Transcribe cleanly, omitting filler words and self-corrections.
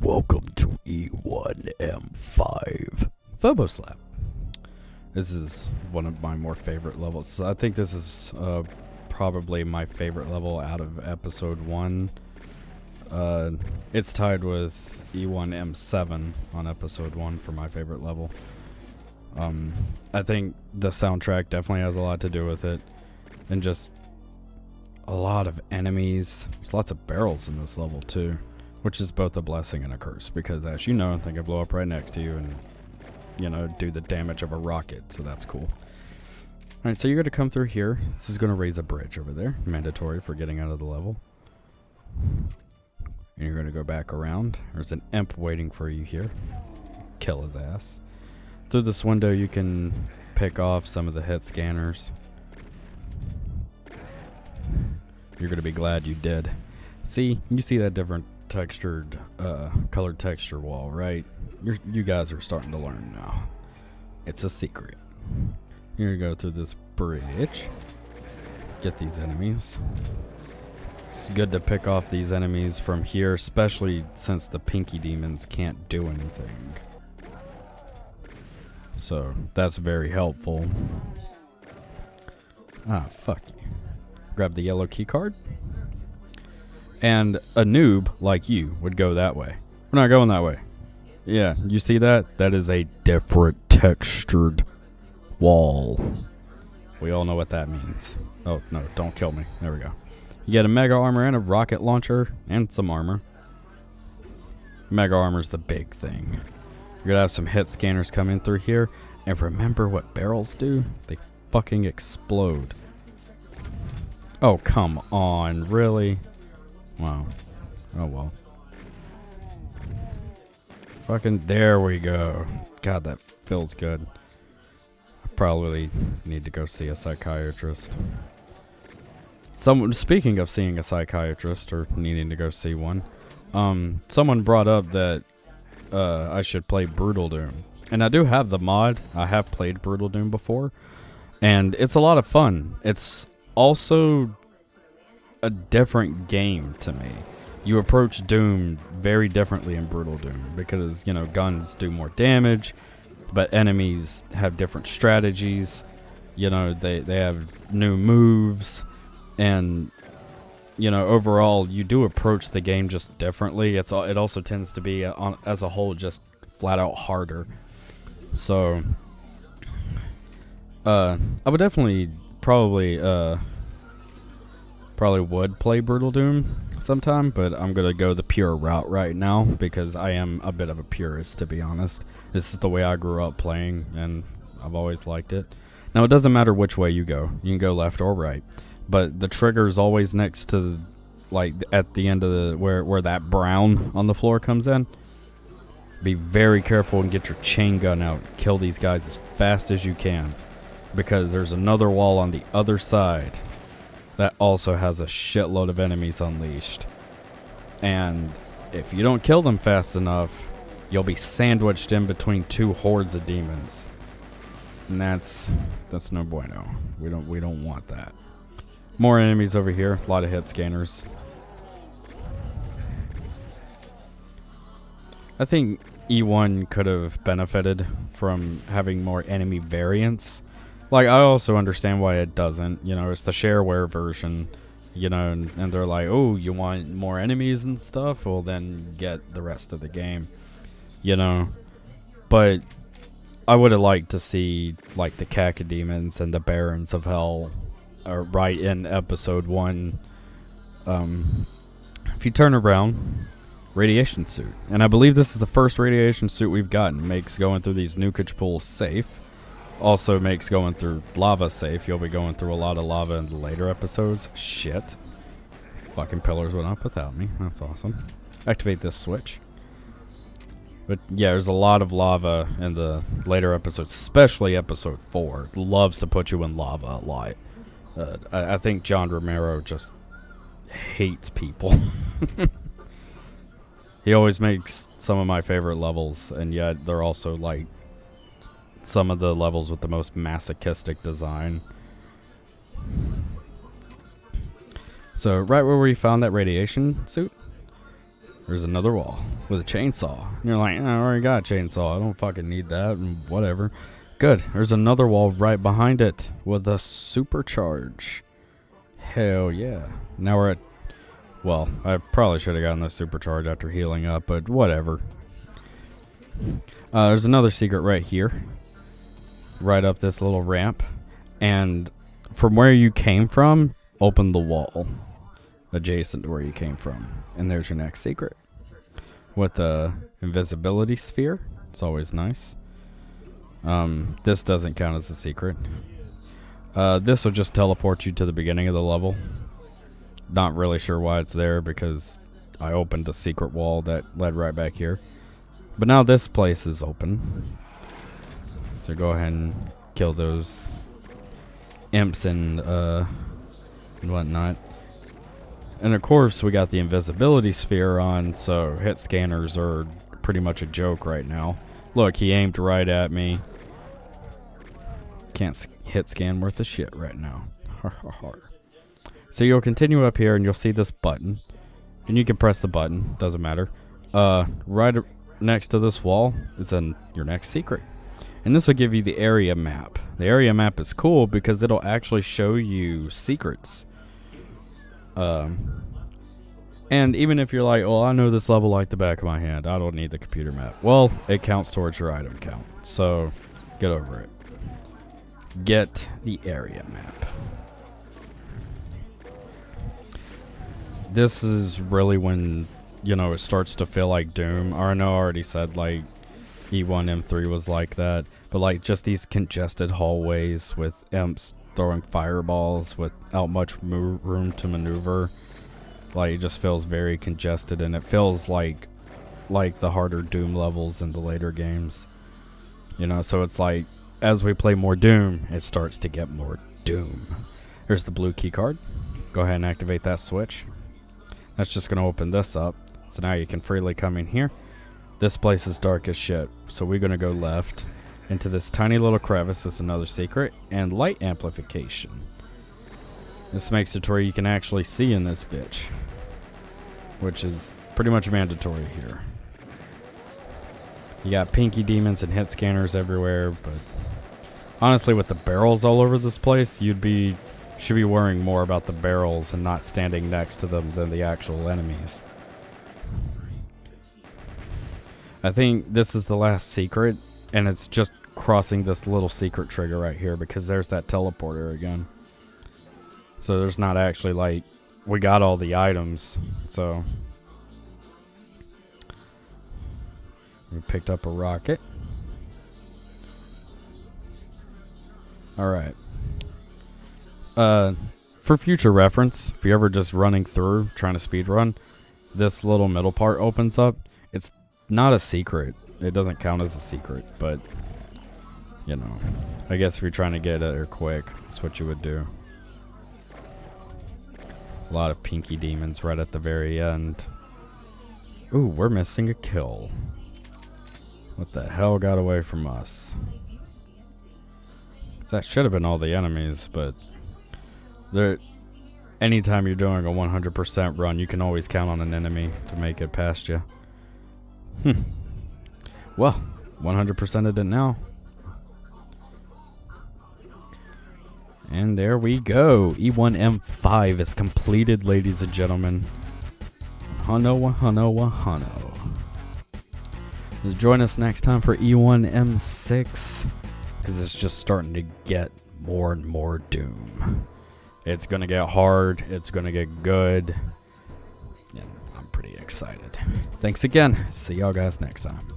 Welcome to E1M5 Phobos Lab. This is one of my more favorite levels. I think this is probably my favorite level out of episode 1. It's tied with E1M7 on episode 1 for my favorite level. I think the soundtrack definitely has a lot to do with it, and just a lot of enemies. There's lots of barrels in this level too, which is both a blessing and a curse, because as you know, they can blow up right next to you and, you know, do the damage of a rocket, so that's cool. Alright, so you're going to come through here. This is going to raise a bridge over there, mandatory for getting out of the level. And you're going to go back around. There's an imp waiting for you here. Kill his ass. Through this window you can pick off some of the hit scanners. You're going to be glad you did. See, you see that different textured, colored texture wall, right? You guys are starting to learn now. It's a secret. You're gonna go through this bridge, get these enemies. It's good to pick off these enemies from here, especially since the pinky demons can't do anything. So that's very helpful. Ah, fuck you. Grab the yellow key card. And a noob like you would go that way. We're not going that way. Yeah, you see that? That is a different textured wall. We all know what that means. Oh, no, don't kill me. There we go. You get a mega armor and a rocket launcher and some armor. Mega armor's the big thing. You're gonna have some hit scanners coming through here. And remember what barrels do? They fucking explode. Oh, come on. Really? Wow. Oh well. Fucking there we go. God, that feels good. I probably need to go see a psychiatrist. Speaking of seeing a psychiatrist or needing to go see one, someone brought up that I should play Brutal Doom. And I do have the mod. I have played Brutal Doom before. And it's a lot of fun. It's also a different game to me. You approach Doom very differently in Brutal Doom because, you know, guns do more damage, but enemies have different strategies. You know, they have new moves, and, you know, overall you do approach the game just differently. It also tends to be as a whole just flat out harder. So I would definitely probably would play Brutal Doom sometime, but I'm gonna go the pure route right now because I am a bit of a purist, to be honest. This is the way I grew up playing, and I've always liked it. Now, it doesn't matter which way you go. You can go left or right, but the trigger is always next to, like, at the end of the where that brown on the floor comes in. Be very careful and get your chain gun out. Kill these guys as fast as you can, because there's another wall on the other side that also has a shitload of enemies unleashed. And if you don't kill them fast enough, you'll be sandwiched in between two hordes of demons. And that's no bueno. We don't want that. More enemies over here, a lot of hit scanners. I think E1 could have benefited from having more enemy variants. Like, I also understand why it doesn't. You know, it's the shareware version, you know, and they're like, oh, you want more enemies and stuff? Well, then get the rest of the game, you know. But I would have liked to see, like, the Cacodemons and the Barons of Hell right in episode 1. If you turn around, radiation suit. And I believe this is the first radiation suit we've gotten. Makes going through these nukage pools safe. Also makes going through lava safe. You'll be going through a lot of lava in the later episodes. Shit. Fucking pillars went up without me. That's awesome. Activate this switch. But yeah, there's a lot of lava in the later episodes, especially episode 4. It loves to put you in lava a lot. I think John Romero just hates people. He always makes some of my favorite levels, and yet they're also like some of the levels with the most masochistic design. So right where we found that radiation suit, There's another wall with a chainsaw. And you're like, I already got a chainsaw. I don't fucking need that. Whatever. Good. There's another wall right behind it with a supercharge. Hell yeah. Now we're at... Well, I probably should have gotten the supercharge after healing up, but whatever. There's another secret right here. Right up this little ramp. And from where you came from, open the wall adjacent to where you came from. And there's your next secret. With the invisibility sphere. It's always nice. This doesn't count as a secret. This will just teleport you to the beginning of the level. Not really sure why it's there because I opened a secret wall that led right back here. But now this place is open. So go ahead and kill those imps and whatnot. And of course we got the invisibility sphere on, so hit scanners are pretty much a joke right now. Look, he aimed right at me. Can't hit scan worth a shit right now. So you'll continue up here and you'll see this button. And you can press the button, doesn't matter. Right next to this wall is your next secret. And this will give you the area map. The area map is cool because it'll actually show you secrets. And even if you're like, oh, I know this level like the back of my hand, I don't need the computer map. Well, it counts towards your item count. So, get over it. Get the area map. This is really when, you know, it starts to feel like Doom. Or I know I already said, like, E1M5 was like that. But, like, just these congested hallways with imps throwing fireballs without much room to maneuver. Like, it just feels very congested, and it feels like the harder Doom levels in the later games. You know, so it's like, as we play more Doom, it starts to get more Doom. Here's the blue key card. Go ahead and activate that switch. That's just going to open this up. So now you can freely come in here. This place is dark as shit, so we're going to go left into this tiny little crevice. That's another secret. And light amplification. This makes it to where you can actually see in this bitch, which is pretty much mandatory here. You got pinky demons and hit scanners everywhere, but honestly, with the barrels all over this place, should be worrying more about the barrels and not standing next to them than the actual enemies. I think this is the last secret, and it's just crossing this little secret trigger right here because there's that teleporter again. So there's not actually, like, we got all the items, so we picked up a rocket. Alright. For future reference, if you're ever just running through, trying to speedrun, this little middle part opens up. It's not a secret. It doesn't count as a secret, but, you know, I guess if you're trying to get there quick, that's what you would do. A lot of pinky demons right at the very end. Ooh, we're missing a kill. What the hell got away from us? That should have been all the enemies, but anytime you're doing a 100% run, you can always count on an enemy to make it past you. Well, 100%ed it now. And there we go. E1M5 is completed, ladies and gentlemen. Wahano. Join us next time for E1M6, because it's just starting to get more and more Doom. It's going to get hard. It's going to get good. And I'm pretty excited. Thanks again. See y'all guys next time.